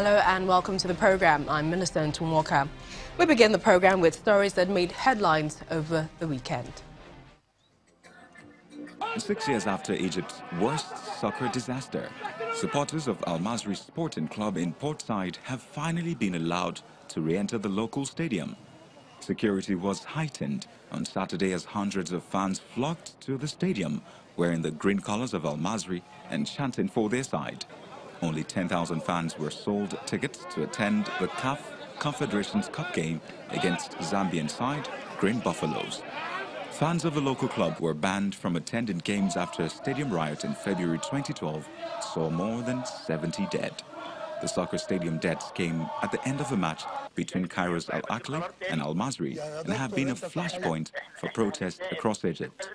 Hello and welcome to the program. I'm Minister Ntumwaka. We begin the program with stories that made headlines over the weekend. 6 years after Egypt's worst soccer disaster, supporters of Al Masry Sporting Club in Portside have finally been allowed to re-enter the local stadium. Security was heightened on Saturday as hundreds of fans flocked to the stadium, wearing the green colors of Al Masry and chanting for their side. Only 10,000 fans were sold tickets to attend the CAF Confederations Cup game against Zambian side Green Buffaloes. Fans of the local club were banned from attending games after a stadium riot in February 2012 saw more than 70 dead. The soccer stadium deaths came at the end of a match between Cairo's Al Ahly and Al Masry and have been a flashpoint for protests across Egypt.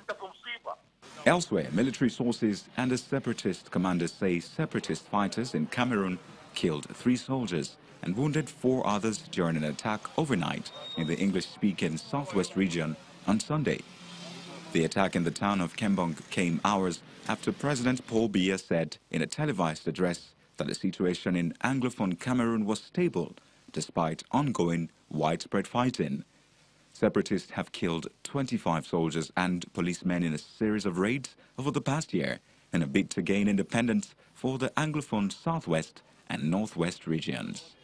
Elsewhere, military sources and a separatist commander say separatist fighters in Cameroon killed 3 soldiers and wounded 4 others during an attack overnight in the English-speaking southwest region on Sunday. The attack in the town of Kembong came hours after President Paul Biya said in a televised address that the situation in Anglophone Cameroon was stable despite ongoing widespread fighting. Separatists have killed 25 soldiers and policemen in a series of raids over the past year in a bid to gain independence for the Anglophone Southwest and Northwest regions.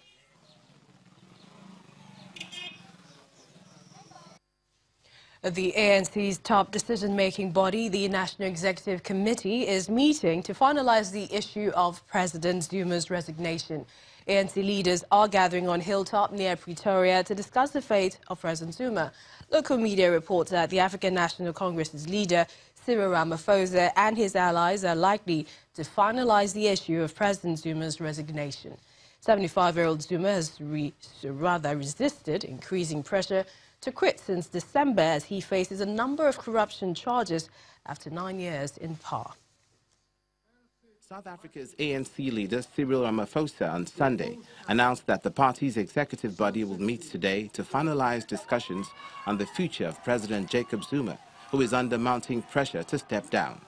The ANC's top decision-making body, the National Executive Committee, is meeting to finalize the issue of President Zuma's resignation. ANC leaders are gathering on Hilltop near Pretoria to discuss the fate of President Zuma. Local media reports that the African National Congress's leader, Cyril Ramaphosa, and his allies are likely to finalize the issue of President Zuma's resignation. 75-year-old Zuma has resisted increasing pressure to quit since December as he faces a number of corruption charges after 9 years in power. South Africa's ANC leader Cyril Ramaphosa on Sunday announced that the party's executive body will meet today to finalize discussions on the future of President Jacob Zuma, who is under mounting pressure to step down.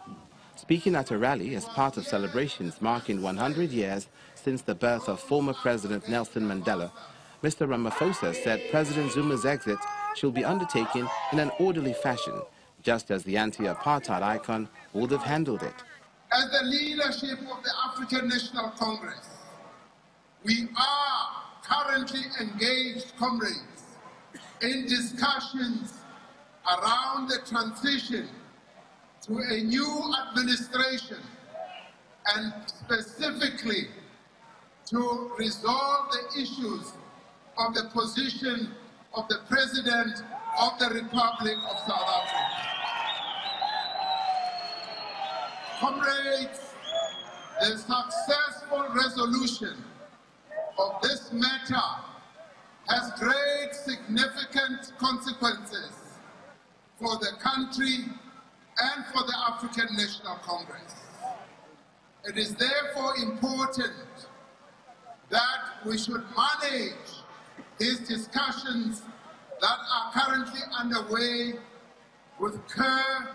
Speaking at a rally as part of celebrations marking 100 years since the birth of former President Nelson Mandela, Mr. Ramaphosa said President Zuma's exit should be undertaken in an orderly fashion, just as the anti-apartheid icon would have handled it. As the leadership of the African National Congress, we are currently engaged, comrades, in discussions around the transition to a new administration and specifically to resolve the issues of the position of the President of the Republic of South Africa. Comrades, the successful resolution of this matter has great significant consequences for the country and for the African National Congress. It is therefore important that we should manage these discussions that are currently underway with care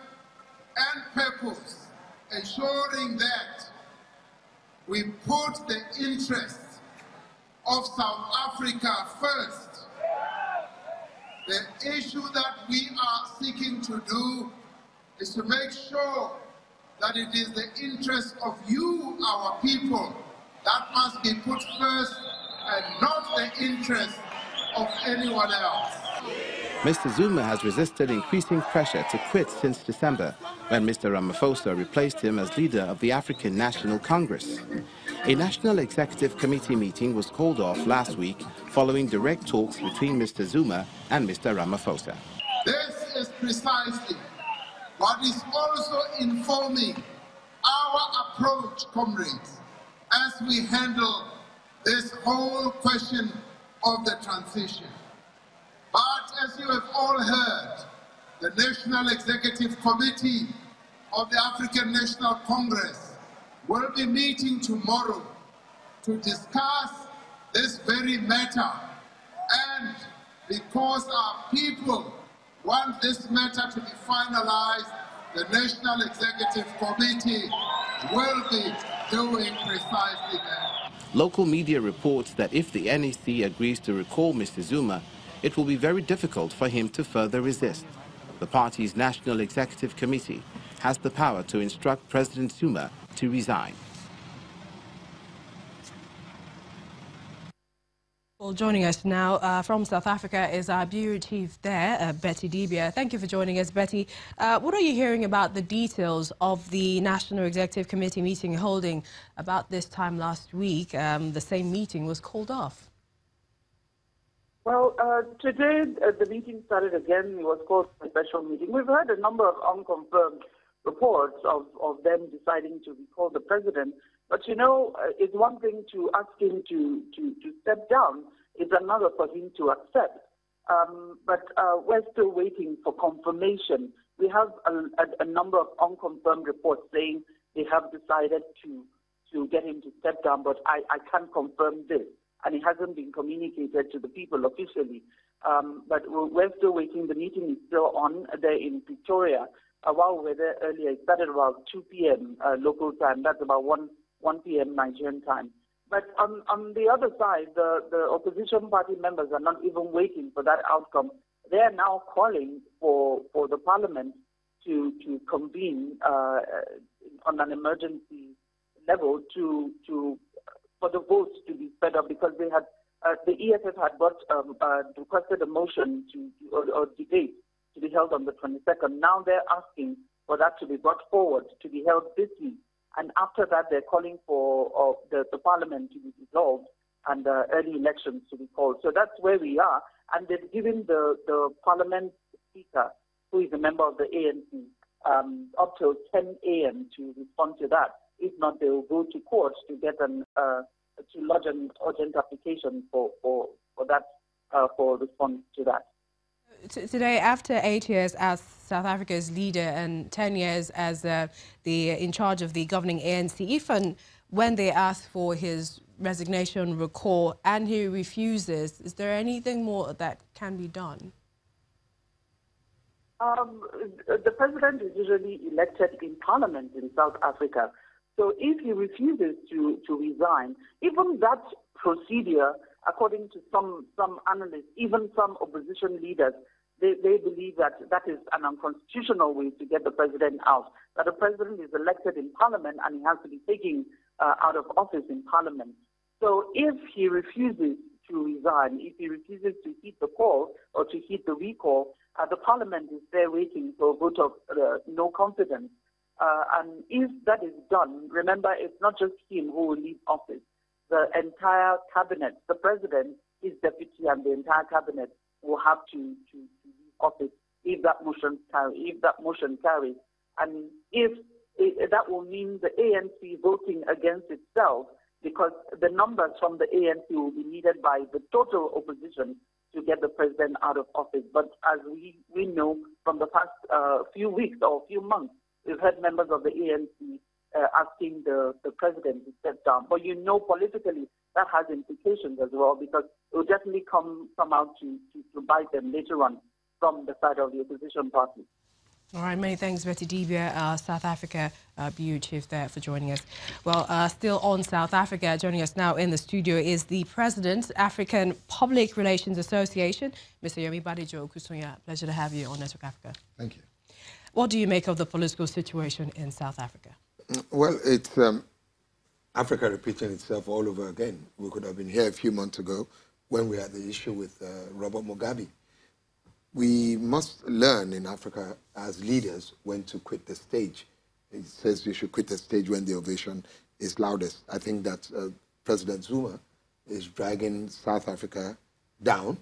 and purpose, ensuring that we put the interests of South Africa first. The issue that we are seeking to do is to make sure that it is the interest of you, our people, that must be put first and not the interest of anyone else. Mr. Zuma has resisted increasing pressure to quit since December, when Mr. Ramaphosa replaced him as leader of the African National Congress. A National Executive Committee meeting was called off last week following direct talks between Mr. Zuma and Mr. Ramaphosa. This is precisely what is also informing our approach, comrades, as we handle this whole question of the transition. But as you have all heard, the National Executive Committee of the African National Congress will be meeting tomorrow to discuss this very matter. And because our people want this matter to be finalized, the National Executive Committee will be doing precisely that. Local media reports that if the NEC agrees to recall Mr. Zuma, it will be very difficult for him to further resist. The party's National Executive Committee has the power to instruct President Zuma to resign. Well, joining us now from South Africa is our bureau chief there, Betty Dibia. Thank you for joining us, Betty. What are you hearing about the details of the National Executive Committee meeting holding about this time last week? The same meeting was called off. Well, today the meeting started again. It was called a special meeting. We've heard a number of unconfirmed reports of them deciding to recall the president. But, you know, it's one thing to ask him to step down. It's another for him to accept. But we're still waiting for confirmation. We have a number of unconfirmed reports saying they have decided to get him to step down, but I can't confirm this. And it hasn't been communicated to the people officially. But we're still waiting. The meeting is still on there in Pretoria. While we were there earlier, it started about 2 p.m. Local time. That's about 1 p.m. Nigerian time. But on the other side, the opposition party members are not even waiting for that outcome. They are now calling for the parliament to convene on an emergency level for the votes to be sped up, because they had the EFF had requested a motion or debate to be held on the 22nd. Now they're asking for that to be brought forward to be held this week. And after that, they're calling for the parliament to be dissolved and early elections to be called. So that's where we are. And they've given the parliament speaker, who is a member of the ANC, up till 10 a.m. to respond to that. If not, they will go to court to get to lodge an urgent application for response to that. Today, after 8 years as South Africa's leader and 10 years as in charge of the governing ANC, even when they ask for his resignation, recall, and he refuses, is there anything more that can be done? The president is usually elected in parliament in South Africa. So if he refuses to resign, even that procedure, according to some analysts, even some opposition leaders, they believe that is an unconstitutional way to get the president out. That the president is elected in parliament and he has to be taken out of office in parliament. So if he refuses to resign, if he refuses to heed the call or to heed the recall, the parliament is there waiting for a vote of no confidence. And if that is done, remember, it's not just him who will leave office. The entire cabinet, the president, his deputy, and the entire cabinet will have to leave office if that motion carries. And if that will mean the ANC voting against itself, because the numbers from the ANC will be needed by the total opposition to get the president out of office. But as we know from the past few weeks or few months, we've had members of the ANC asking the president to step down. But you know, politically, that has implications as well, because it will definitely come out to bite them later on from the side of the opposition party. All right, many thanks, Betty Dibia, South Africa bureau chief there, for joining us. Well, still on South Africa, joining us now in the studio is the President, African Public Relations Association, Mr. Yomi Badijo Kusunya. Pleasure to have you on Network Africa. Thank you. What do you make of the political situation in South Africa? Well, it's Africa repeating itself all over again. We could have been here a few months ago when we had the issue with Robert Mugabe. We must learn in Africa as leaders when to quit the stage. It says you should quit the stage when the ovation is loudest. I think that President Zuma is dragging South Africa down.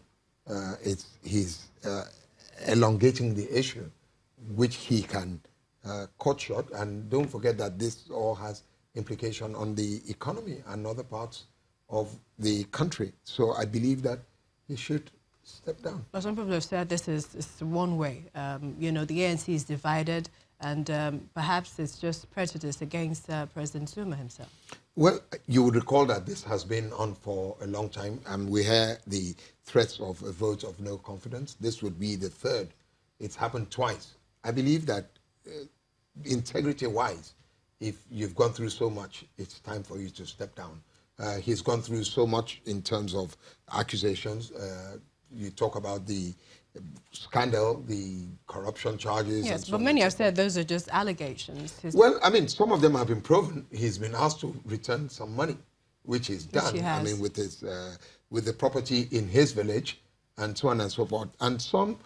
He's elongating the issue, which he can cut short. And don't forget that this all has implication on the economy and other parts of the country. So I believe that he should step down. But some people have said this is one way. You know, the ANC is divided, and perhaps it's just prejudice against President Zuma himself. Well, you would recall that this has been on for a long time, and we hear the threats of a vote of no confidence. This would be the third. It's happened twice. I believe that integrity-wise, if you've gone through so much, it's time for you to step down. He's gone through so much in terms of accusations. You talk about the scandal, the corruption charges. Yes, and so but on many and have so said those are just allegations. Well, I mean, some of them have been proven. He's been asked to return some money, which is done. he has. I mean, with the property in his village and so on and so forth. And some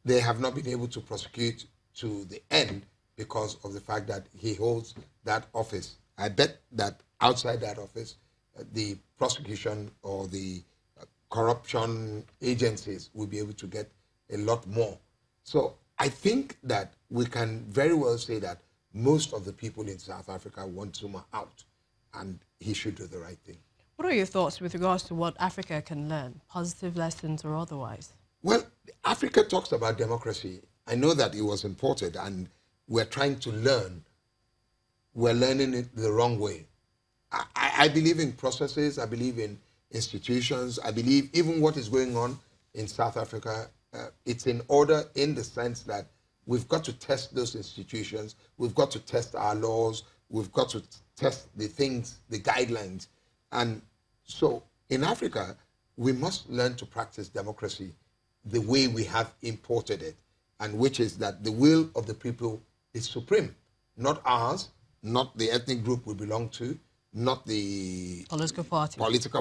they have not been able to prosecute to the end because of the fact that he holds that office. I bet that outside that office, the prosecution or the corruption agencies will be able to get a lot more. So I think that we can very well say that most of the people in South Africa want Zuma out, and he should do the right thing. What are your thoughts with regards to what Africa can learn, positive lessons or otherwise? Well, Africa talks about democracy. I know that it was imported, and we're trying to learn. We're learning it the wrong way. I believe in processes. I believe in institutions. I believe even what is going on in South Africa, it's in order in the sense that we've got to test those institutions. We've got to test our laws. We've got to test the things, the guidelines. And so in Africa, we must learn to practice democracy the way we have imported it, and which is that the will of the people is supreme, not ours, not the ethnic group we belong to, not the political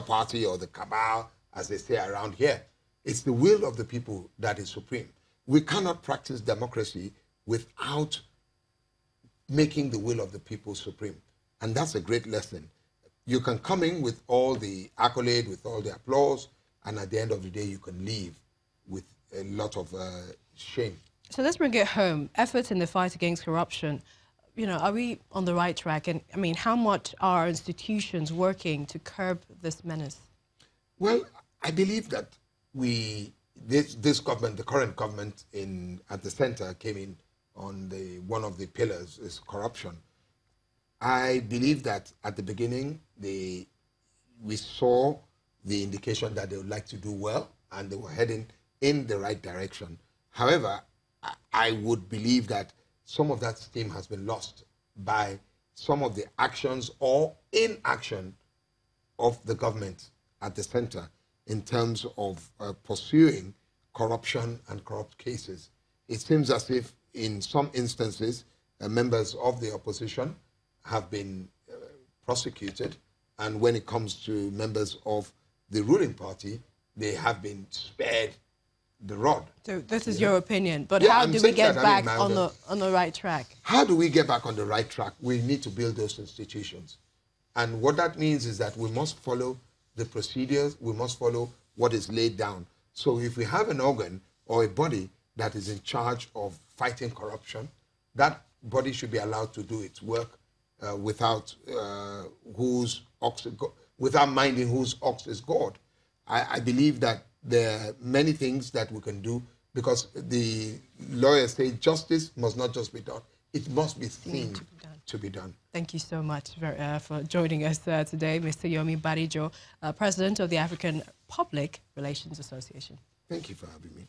party or the cabal, as they say around here. It's the will of the people that is supreme. We cannot practice democracy without making the will of the people supreme. And that's a great lesson. You can come in with all the accolade, with all the applause, and at the end of the day, you can leave with a lot of shame. So let's bring it home. Efforts in the fight against corruption. You know, are we on the right track? And I mean, how much are institutions working to curb this menace? Well, I believe that this government, the current government at the center, came in on one of the pillars is corruption. I believe that at the beginning, we saw the indication that they would like to do well and they were heading in the right direction. However, I would believe that some of that steam has been lost by some of the actions or inaction of the government at the center in terms of pursuing corruption and corrupt cases. It seems as if in some instances, members of the opposition have been prosecuted, and when it comes to members of the ruling party, they have been spared the rod. So this is your opinion, but yeah, how do we get back on the right track? How do we get back on the right track? We need to build those institutions. And what that means is that we must follow the procedures, we must follow what is laid down. So if we have an organ or a body that is in charge of fighting corruption, that body should be allowed to do its work without minding whose ox is God. I believe that there are many things that we can do because the lawyers say justice must not just be done, it must be seen to be done. Thank you so much for joining us today, Mr. Yomi Barijo, President of the African Public Relations Association. Thank you for having me.